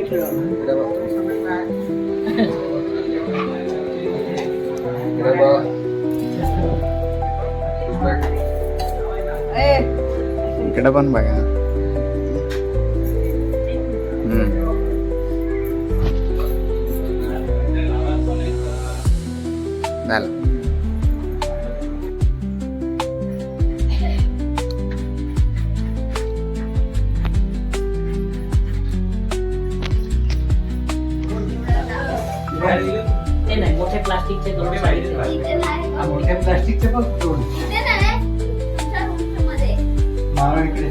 इकडे पण बघा. झालं. ते नाही मोठे प्लास्टिकचे दोन मोठ्या प्लास्टिकचे पण दोन मावळ इकडे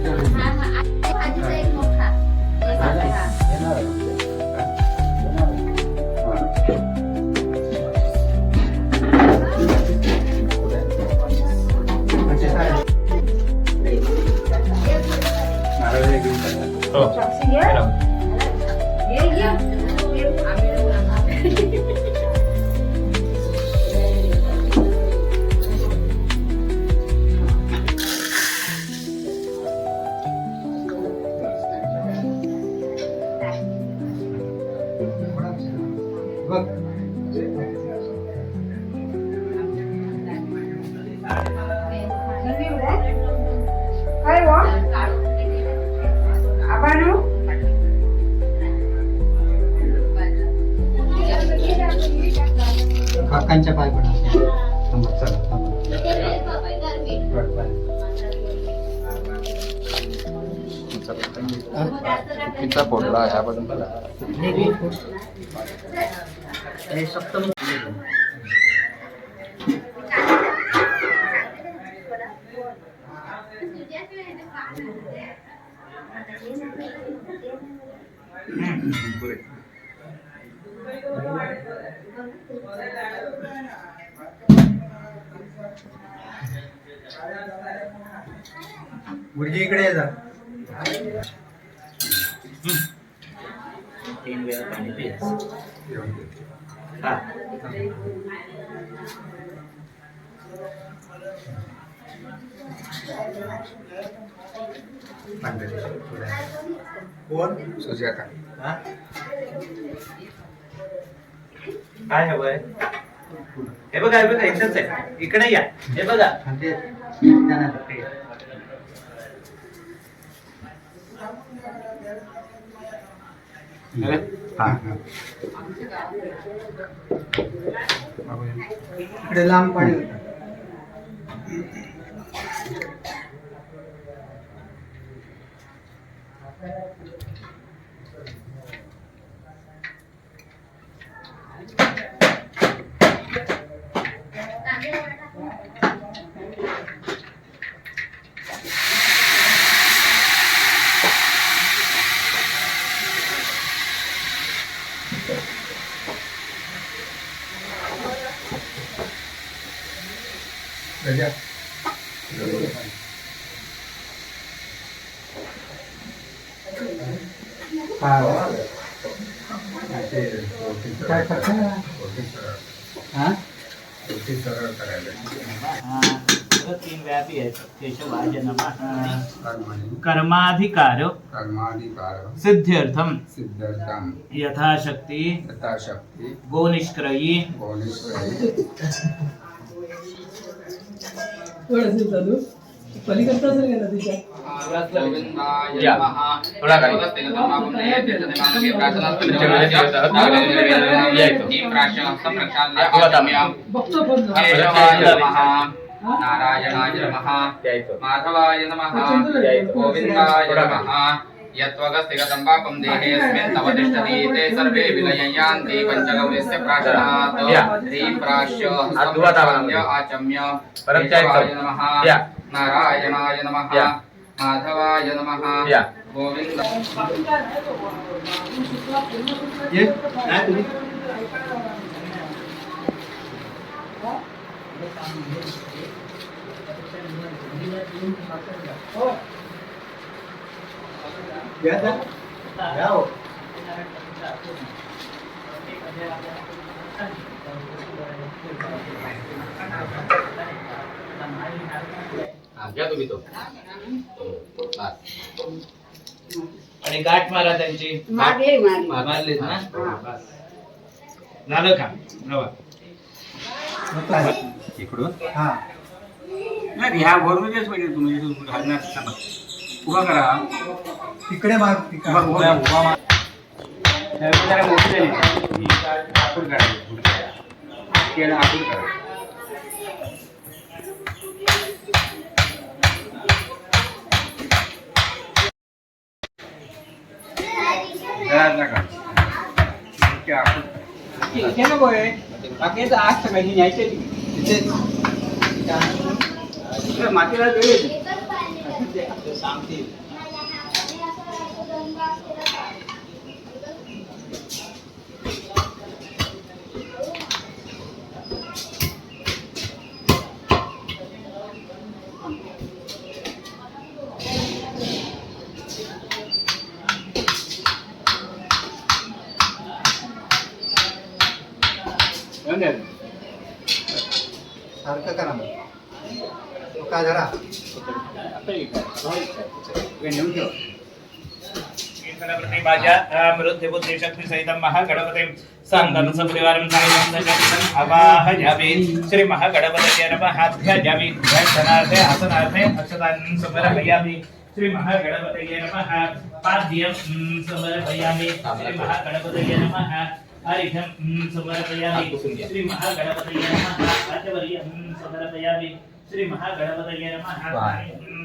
काकांच्या पाय पडा. चुकीचा फोडला याबद्दल सप्तम गुरुजी इकडे जा. 3 वेळा पाणी प्यायचं. कोण? सुजाता. काय हवंय? हे बघा एक्सच आहे. इकडे या. हे बघा इकडे लांब पाणी होतं. काय करता? तीन वेळा प्यायचं. केशवाय नमः. कर्माधिकार सिद्ध्यर्थम यथाशक्ती गोनिष्क्रयी पलीकडचा असेल का नदीच्या नारायणाय नमः माधवाय नमः गोविंदाय नमः यत्वगस्तिगतं पापं देहेऽस्मिन् तव तिष्ठति ते सर्वे विलयन्ति पञ्चगौरीस्य प्रार्थनात् ह्रीं प्राश्य हस्तम् आचम्य केशवाय नमः नारायणाय नमः माधवाय नमः गोविंद घ्या तुम्ही तो आणि गाठ मारा त्यांची. मारलीत ना? बस. झालं का? रवा. इकडून हा नाही ह्या वरूनच म्हणजे तुम्ही घालणार सांगा. उभा करा. तिकडे मार उभा उभा उभा मार. त्यावेळी जरा मोठी झाली ही आखूड काढायची. त्याला आखूड करा. जरा नका. ते आखूड करा. इथे नको आहे बाकी आज सगळ्यांनी न्यायचे तिथे मातीला गेले सांगतील. सारखं करा मग का जरा नेऊन ठेवा. मृत्युबुद्धि शक्ति सहित महागणपति संगम सपरिवारं सायं आवाहयामि. श्री महागणपतये नमः. ध्यायामि. ध्यानार्थे आसनार्थे अक्षतान् समर्पयामि. श्री महागणपतये नमः. पाद्यं समर्पयामि. श्री महागणपतये नमः. आर्घ्यं समर्पयामि. श्री महागणपतये नमः. आचमनीयं समर्पयामि. श्री महागणपतये नमः.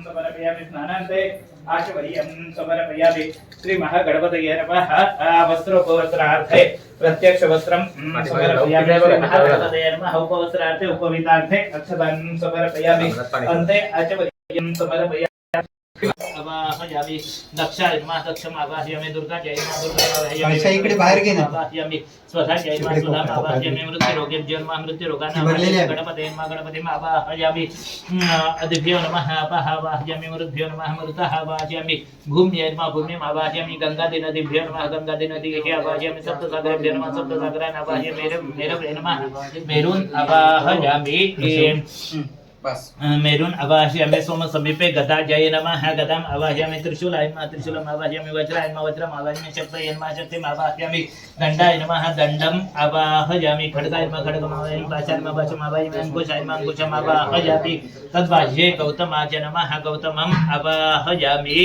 समर्पयामि. स्नानान्ते आचमनीयं समर्पयामि. श्री महागणपतये नमः. वस्त्रोपवस्त्रार्थे प्रत्यक्ष वस्त्रं समर्पयामि. श्री महागणपतये नमः. उपवस्त्रार्थे उपवीतार्थे अक्षतान् समर्पयामि. अन्ते आचमनीयं समर्पयामि. आवाहयामि. दक्षाय नमः. दक्षम् आवाहयामि. दुर्गा जय नमः. दुर्गा आवाहयामि. पैसा इकडे बाहेर घे ना. आवाहयामि. स्वधा जय नमः. स्वधा आवाहयामि. मृत्युरोगेभ्यो नमः. मृत्युरोगाणां गणपते नमः. गणपतिम् आवाहयामि. दिव्यो नमः. आवाहयामि. मृद्भ्यो नमः. मृतः आवाहयामि. भूम्यै नमः. भूमिम् आवाहयामि. गङ्गादिनदिभ्यो नमः. गङ्गादिनदिभ्यो आवाहयामि. सप्तसागरेभ्यो नमः. सप्तसागरान् आवाहयामि. मेरुवे नमः. मेरुन् आवाहयामि. बस. मेरुन् आवाहयामि. सोम समीपे गदा जय नमः. गदाम् आवाहयामि. त्रिशूलाय नमः. त्रिशूलम् आवाहयामि. वज्राय नमः. वज्रम् आवाहयामि. शक्तये नमः. शक्तिम् आवाहयामि. दण्डाय नमः. दण्डम् आवाहयामि. खड्गाय नमः. खड्गम् आवाहयामि. पाशाय नमः. पाशम् आवाहयामि. अंकुशाय नमः. अंकुशम् आवाहयामि. तद्बाह्ये गौतमाय नमः. गौतमम् आवाहयामि.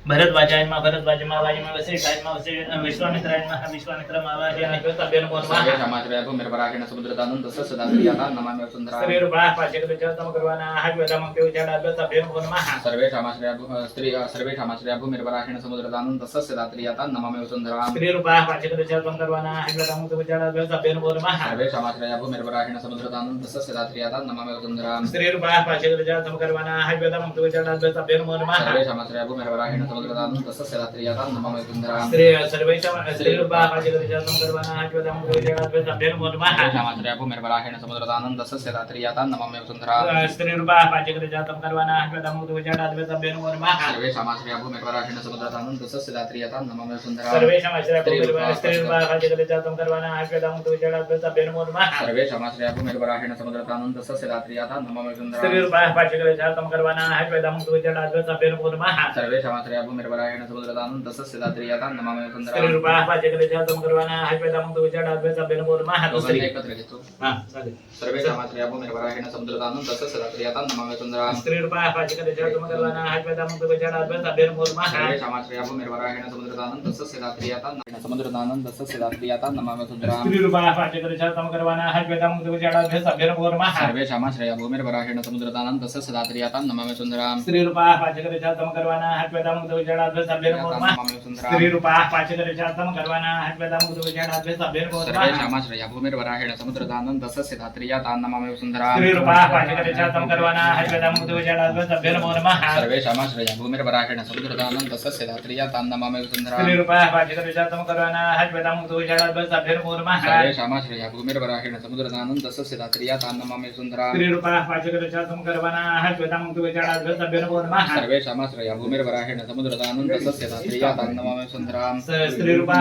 भरद्वाजाय नमः. भरद्वाजम् आवाहयामि. वसिष्ठाय नमः. विश्वामित्राय नमः. विश्वामित्रम् आवाहयामि. तभ्यो नमो नमः. सर्वे समाश्रयाभो मेरवराकेण समुद्रदानं तस्य सदात्रियाता नमामि वसुन्धरा. स्त्री रूपा पाचकदृष्टम करवानाः वेदामं केवचाडाभ्यो तभ्यो नमो नमः. सर्वे समाश्रयाभो मेरवराकेण समुद्रदानं तस्य सदात्रियाता नमामि वसुन्धरा. स्त्री रूपा पाचकदृष्टम करवानाः वेदामं केवचाडाभ्यो तभ्यो नमो नमः. सर्वे समाश्रयाभो मेरवराकेण समुद्रदानं तस्य सदात्रियाता नमामि वसुन्धरा. स्त्री रूपा पाचकदृष्टम करवानाः वेदामं केवचाडाभ्यो तभ्यो नमो नमः. सर्वे समाश्रयाभो मेरवराकेण समुद्रदानं तस्य सदात्रियाता नमामि वसुन्धरा. स्त्री रूपा पाचकदृष्टम करवानाः वेदामं केवचाडाभ्यो तभ्यो नमो नमः. समाश्रयाभो मेरवराकेण समुद्रदानं तस्य सदात्रियाता नमामि वसुन्धरा. स्त्री रूपा पाचकदृष्टम करवानाः वेदामं केवचाडाभ्यो तभ्यो नमो नमः. सर्वे समाश्रयाभो मेरवराकेण समुद्रदानं तस्य सदात्रियाता नमामि वसुन्धरा. सर्वे समाश्रयाभो स्त्री रूपा पाचकदृष्टम करवानाः वेदामं केवचाडाभ्यो तभ्यो नमो नमः. सर्वे समाश्रयाभो मेरवराकेण समुद्रदानं तस्य सदात्रियाता नमामि वसुन्धरा. स्त्री रूपा पाचकदृष्टम करवानाः वेदामं केवचाडाभ्यो तभ्यो नमो नमः. सर्वे समाश्रयाभो मेरवराकेण समुद्रदानं तस्य सदात्रियाता नमामि वसुन्धरा. स्त्री रूपा पाचकदृष्टम करवानाः वेदामं केवचाडाभ्यो तभ्यो नमो नमः. दुसरी एकत्र घेतो. हां चालेल. सर्वे समाश्रयाभो मेरवराकेण समुद्रदानं तस्य सदात्रियाता नमामि वसुन्धरा. स्त्री रूपा पाचकदृष्टम करवानाः वेदामं केवचाडाभ्यो तभ्यो नमो नमः. सर्वे समाश्रयाभो मेरवराकेण समुद्रदानं तस्य सदात्रियाता समुद्रदानं तस्य सदात्रियाता नमामि वसुन्धरा. स्त्री रूपा पाचकदृष्टम करवानाः वेदामं केवचाडाभ्यो तभ्यो नमो नमः. सर्वे समाश्रयाभो मेरवराकेण समुद्रदानं तस्य सदात्रियाता नमामि वसुन्धरा. स्त्री रूपा पाचकदृष्टम करवानाः वेदामं केवचाडाभ्यो तभ्यो नमो नमः. नमामि वसुन्धरा. स्त्री रूपा पाचकदृष्टम करवानाः वेदामं केवचाडाभ्यो तभ्यो नमो सर्वे नमः. समाश्रयाभो मेरवराकेण समुद्रदानं तस्य सदात्रियाता नमामि वसुन्धरा. स्त्री रूपा पाचकदृष्टम करवानाः वेदामं केवचाडाभ्यो तभ्यो नमो नमः. सर्वे समाश्रयाभो मेरवराकेण समुद्रदानं तस्य सदात्रियाता नमामि वसुन्धरा. स्त्री रूपा पाचकदृष्टम करवानाः वेदामं केवचाडाभ्यो तभ्यो नमो नमः. सर्वे समाश्रयाभो मेरवराकेण समुद्रदानं तस्य सदात्रियाता नमामि वसुन्धरा. स्त्री रूपा पाचकदृष्टम करवानाः वेदामं केवचाडाभ्यो तभ्यो नमो नमः. सर्वे समाश्रयाभो मेरवराकेण समुद्रदानं तस्य सदात्रियाता नमामि वसुन्धरा. स्त्री रूपा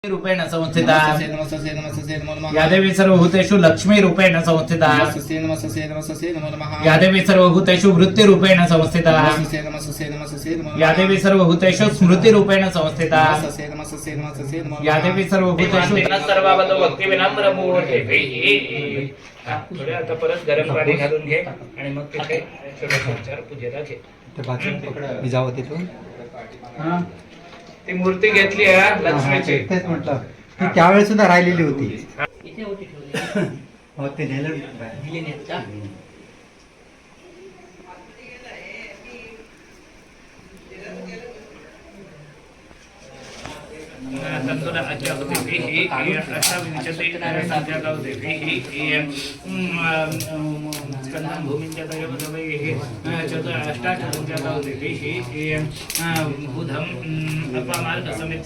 रूपेण संस्थिता नमस्ते नमस्ते नमस्ते नमो नमः या देवी सर्वभूतेषु लक्ष्मी रूपेण संस्थिता नमस्ते नमस्ते नमस्ते नमो नमः या देवी सर्वभूतेषु वृत्ति रूपेण संस्थिता नमस्ते नमस्ते नमस्ते नमो या देवी सर्वभूतेषु स्मृती रूपेण संस्थिता नमस्ते नमस्ते नमस्ते नमो या देवी सर्वभूतेषु सर्वावतो भक्ती विनम्र मूर्ते थोडे आता परत गरम पाणी घालून घे आणि मग तिथे षोडशोपचार पूजेला घे. मी जावं तिथून ती मूर्ती घेतली आहे लक्ष्मीची. तेच म्हटलं ती त्यावेळेस सुद्धा राहिलेली होती. हो ते नेलं तंतुला आज्ञा होते ही अशा विंचते संख्या गावते ही स्कंदं भूमिंच्या दयवदवे ही चतुर अष्टाच संख्या गावते ही बुधम अपमार्ग समेत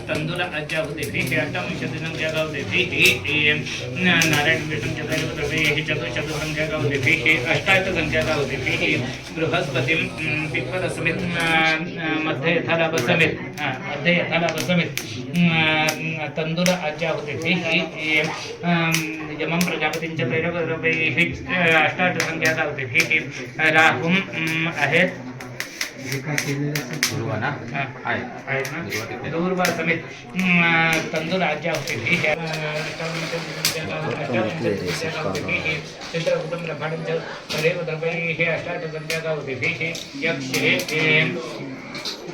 तंतुला आज्ञा होते ही अष्टविंशती संख्या गावते ही नारायण विष्णूंच्या दयवदवे ही चतुर संख्या गावते ही अष्टाच संख्या गावते ही बृहस्पतिं पिप्पल समेत मध्ये यथालाभ समेत मध्ये यथालाभ समेत तंदुर आज्ञा होते ही यमं प्रजापतींच्या दैरवै ही अष्टाट संख्या होते ही राहुम आहेत दूरवा समेत तंदुर आज्ञा होते ही चित्रकूटं ब्रह्मांडं च हे अष्टाट संख्या होते ही यक्षे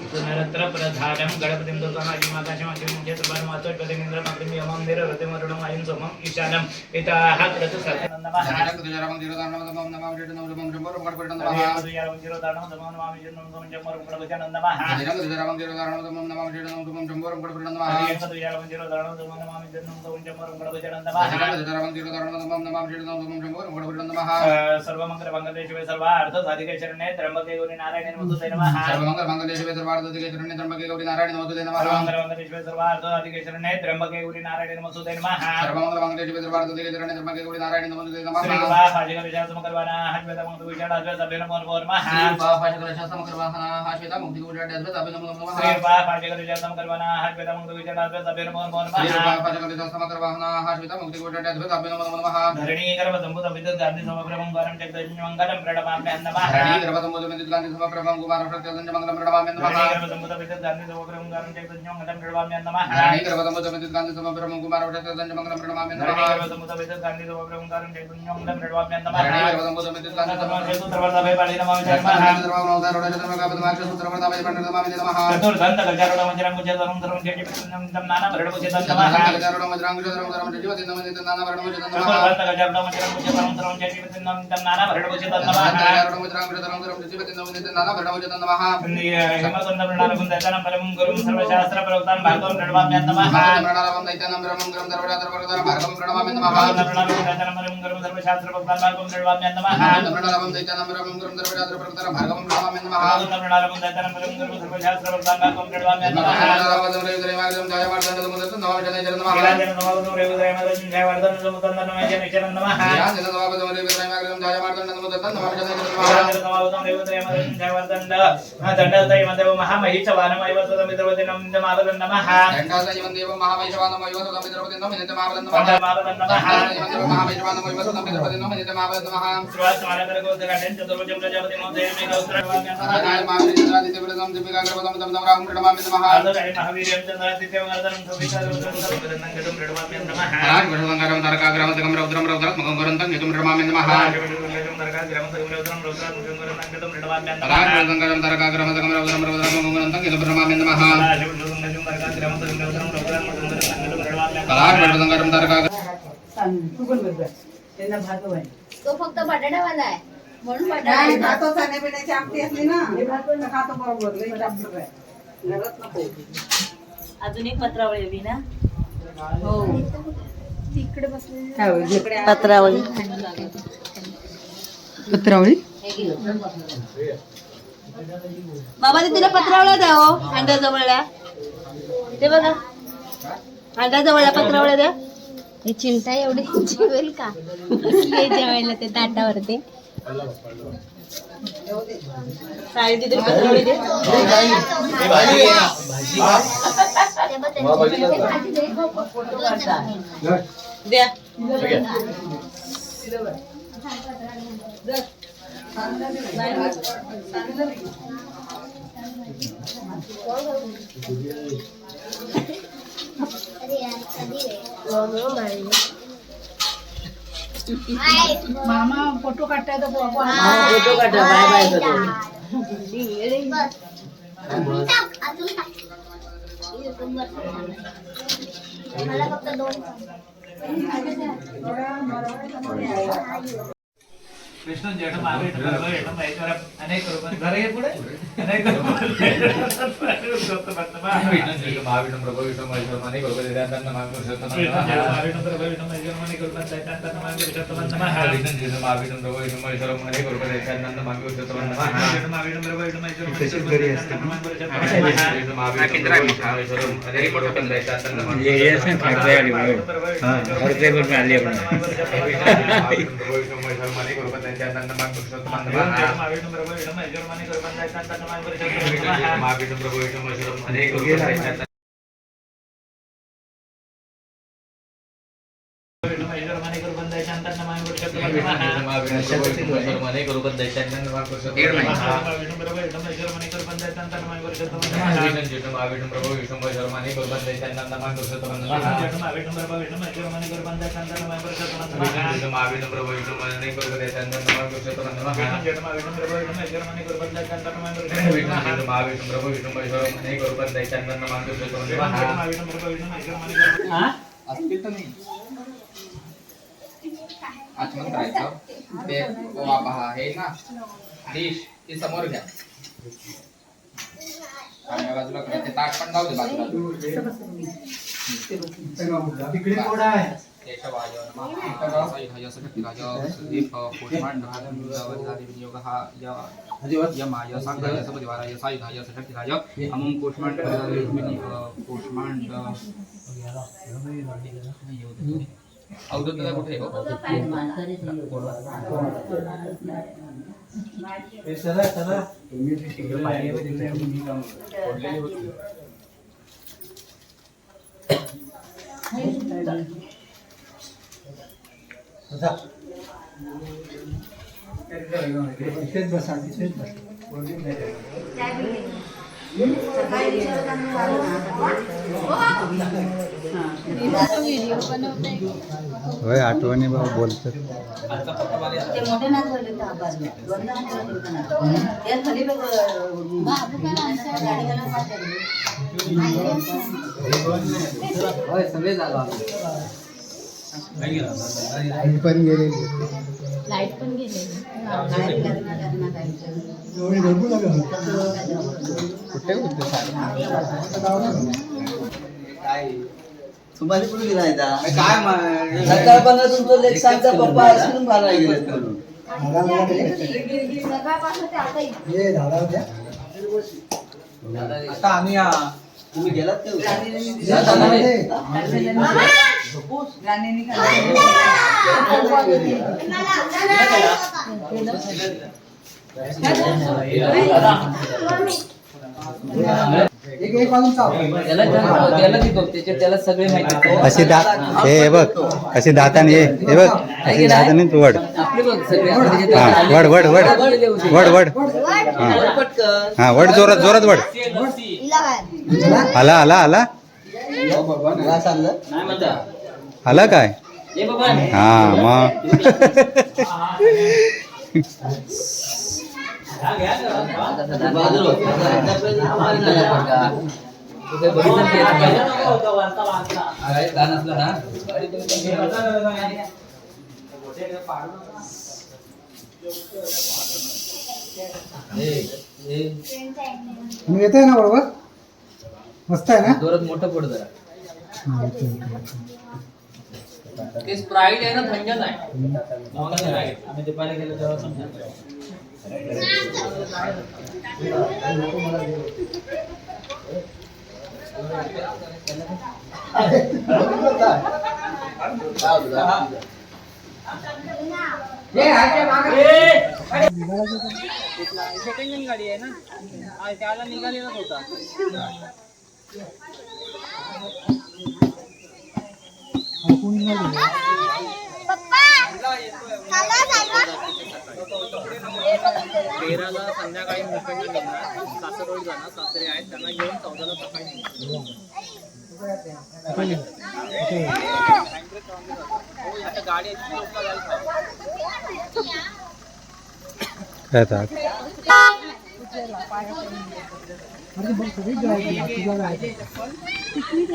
पुनरत्र प्रधानं गणपतिं दुर्गामाजिमाकाशं अजिमुञ्चतुर्भं वाचोत्पतिमिन्द्रं अग्निं यमं निरवतिमरुणं अयं सोमं ईशानम् एताः क्रतु सत्यनन्दमः सर्वमङ्गलमङ्गले शिवे सर्वार्थसाधिके शरण्ये त्र्यम्बके गौरी नारायणे नमोस्तुते नमः. सर्वमंगलमंगले त्र्यंबके गौरी नारायण नमोस्तुते नमः सर्वमंगलमंगले सर्वार्थसाधिके शरण्ये त्र्यम्बके गौरी नारायणे नमोस्तुते नमः. सर्वमंगलमंगले सर्वार्थसाधिके शरण्ये त्र्यंबके गौरी नारायण नमोस्तुते नमः श्रीवासाजिकविशासमकर्वाणा हश्वेतमङ्गलविशालाद्वैतभ्यो नमो नमः. श्रीवासाजिकविशासमकर्वाणा हश्वेतमङ्गलविशालाद्वैतभ्यो नमो नमः. धरणीगर्भसम्भूतविद्युत् गान्धी समप्रभं गानं जगदज्ञमङ्गलं प्रणमाम्यहं नमः. धरणीगर्भसम्भूतविद्युत् गान्धी समप्रभं कुमारं शक्तिसञ्जमङ्गलं प्रणमाम्यहं नमः. धरणीगर्भसम्भूतविद्युत् गान्धी समप्रभं गानं जगदज्ञमङ्गलं प्रणमाम्यहं नमः. धरणीगर्भसम्भूतविद्युत् गान्धी समप्रभं कुमारं शक्तिसञ्जमङ्गलं प्रणमाम्यहं नमः. धरणीगर्भसम्भूतविद्युत् गान्धी समप्रभं गानं जगदज्ञमङ्गलं प्रणमाम्यहं नमः. धरणीगर्भसम्भूतविद्युत् गान्धी सूत्रवर्तभे पालिनमामि नमः. चतुर्दन्त गजारूढमञ्जनं कुजधरं धरं जयचित्रं नानाभरणभूषितं नमः. चतुर्दन्त गजारूढमञ्जनं कुजधरं धरं जयचित्रं नानाभरणभूषितं नमः. हिमकुन्दप्रणालकुन्दैतानं परमं गुरुं सर्वशास्त्रप्रवक्तां भार्गवं प्रणमाम्यहं नमः. प्रणालकुन्दैतानं परमं गुरुं सर्वशास्त्रप्रवक्तां भार्गवं प्रणमाम्यहं नमः. प्रणालकुन्दैतानं परमं गुरुं सर्वशास्त्रप्रवक्तां भार्गवं प्रणमाम्यहं नमः. प्रणालकुन्दैतानं परमं गुरुं सर्वशास्त्रप्रवक्तां भार्गवं प्रणमाम्यहं नमः. प्रणालकुन्दैतानं परमं गुरुं सर्वशास्त्रप्रवक्तां भार्गवं प्रणमाम्यहं नमः. तो फक्त बटाटावाला आहे म्हणून नाही बटाटा खातो खाण्यापिण्याची आमटी असली ना तर खातो बरोबर लई जास्त आहे. घरात नको. अजून एक पत्रावळी हवी ना. हो तिकडे बसले पत्रावळी पत्रावळी बाबा ते तिला पत्रावळ्या द्या हो. अंड्याजवळल्या ते बघा अंड्याजवळल्या पत्रावळ्या द्या. ही चिमटा एवढी जेवेल का जेवायला ते ताटावरती साडी तिथे पत्रावळी दे. द्या मामा फोटो काढताय तर फोटो काढा बाय मला फक्त 2 विष्णू जट महावीर महेश्वर अनेक रूप घर ये पुढे अनेक रूप महाविष्णू प्रभू विष्णू महेश्वर अनेक रूप देतात महाविष्णू महावीर प्रभू विष्णू महेश्वर अनेक रूप देतात महावीर महाविष्णू प्रभू विष्णू महेश्वर अनेक रूप देतात महाविष्णू महावीर प्रभू विष्णू महेश्वर तशीच घरी असते असतील तर नाही आचमन करायचं ते ओवा पहा हे ना डिश ती समोर घ्या आणि बाजूला करा ते ताट पण जाऊ दे बाजूला तिकडे कोण आहे केशवाय नमः सायुधाय सशक्तिराय दीप पुष्पाण्डहादियोगः यमाय सांगाय सबदिवाराय सायुधाय सशक्तिराय अमुं पुष्पाण्ड पुष्पाण्ड अवधूत दादा कुठे आहे चला चला इथेच बसा इथेच बसा होय आठवणी बाबा बोलतात ते मोठे नाच झाले तर आभार या खाली बघ होय सगळे झालो लाईट पण गेलेली लाईट पण गेलेली कुठे होते काय तुम्हाला कुठे गेला काय सकाळपासून तुमचं लेख सांगता पप्पा आईस्क्रीम खायला गेले म्हणून आता आम्ही तुम्ही गेलात का एक वाजून त्याला सगळे माहिती अशी दात हे बघ अशी दाताने हे बघ अशी दाताने तू वड आपले बघ सगळे हा वड वड वड वड वड हा हा वड जोरात जोरात वड आला आला आला आला काय हा मग येत आहे ना बरोबर मस्त आहे ना जोरात मोठं पोट जरा ते स्प्राईट आहे ना थंड नाही आम्ही ते पाहिलं गेलो तेव्हा समजा सेकंड गाडी आहे ना त्याला निघालेलाच होता तेराला संध्याकाळी मुंबईला निघणार, सासरवडी जाणार, सासरे आहेत त्यांना घेऊन 14ला सकाळी निघणार. आता गाडी काय आता